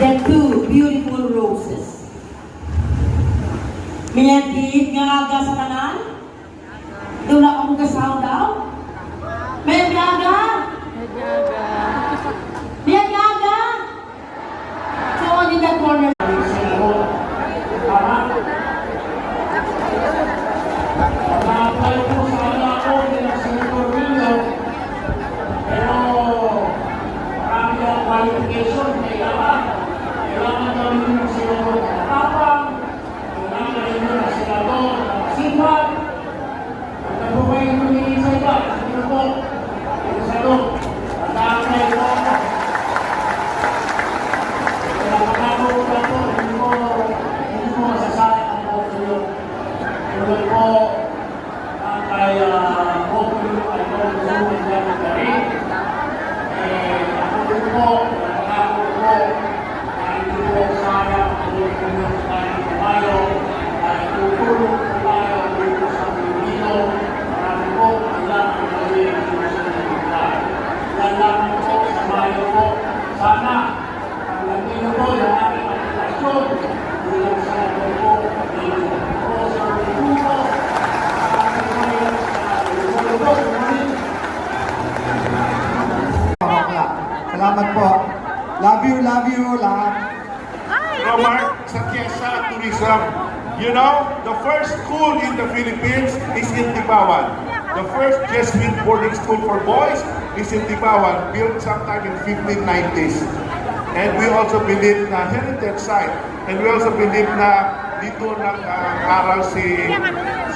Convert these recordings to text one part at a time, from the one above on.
then two beautiful roses. Miyagid nga aga sa kanan? Doon ako mong kasaw daw? May aga! May aga! So, on in that corner. Nakapay po sana ako bilang Senator William, pero marami ang qualification, kailangan gawin ng senador na matapang, kailangan rin ng senador na masipag, at na po kayo humingi sa iba, sino po, yung senador, nakakay po ako. Kaya makako po po, hindi po masasayang ang po kayo. Tuloy po, kaya po ay po gusto niya ng galing. Ako po, nakakako po, hindi po sayang ang tuloy po ng tayo tayo, ay tutulong po tayo dito sa Pilipino. Marami po, kailangan ang gawin ang sinusunod tayo. Kailangan po, samayo po, sana, ang latino po yung ating aplikasyon, bilang sa ito po, dito po sa Pilipino. Salamat po. Love you lahat. Mark, sa Quezon Tourism. You know, the first school in the Philippines is in Tibawan. The first Jesuit boarding school for boys is in Tibawan, built sometime in 1590s. And we also believe na heritage site. And we also believe na dito nag-aral si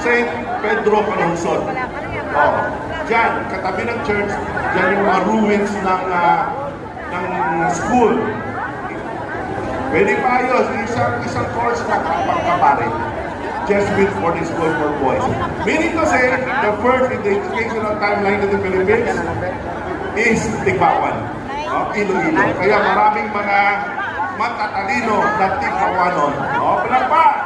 Saint Pedro Calungsod. Oh, diyan, katabi ng church, diyan yung mga ruins ng school. Pwede pa ayos, isang course na pagkapare. Jesuit boarding school for boys. Meaning to say, the first in the educational timeline in the Philippines is Tibawan. Iloilo. Kaya maraming mga matatalino na Tibawanon. Palakpak!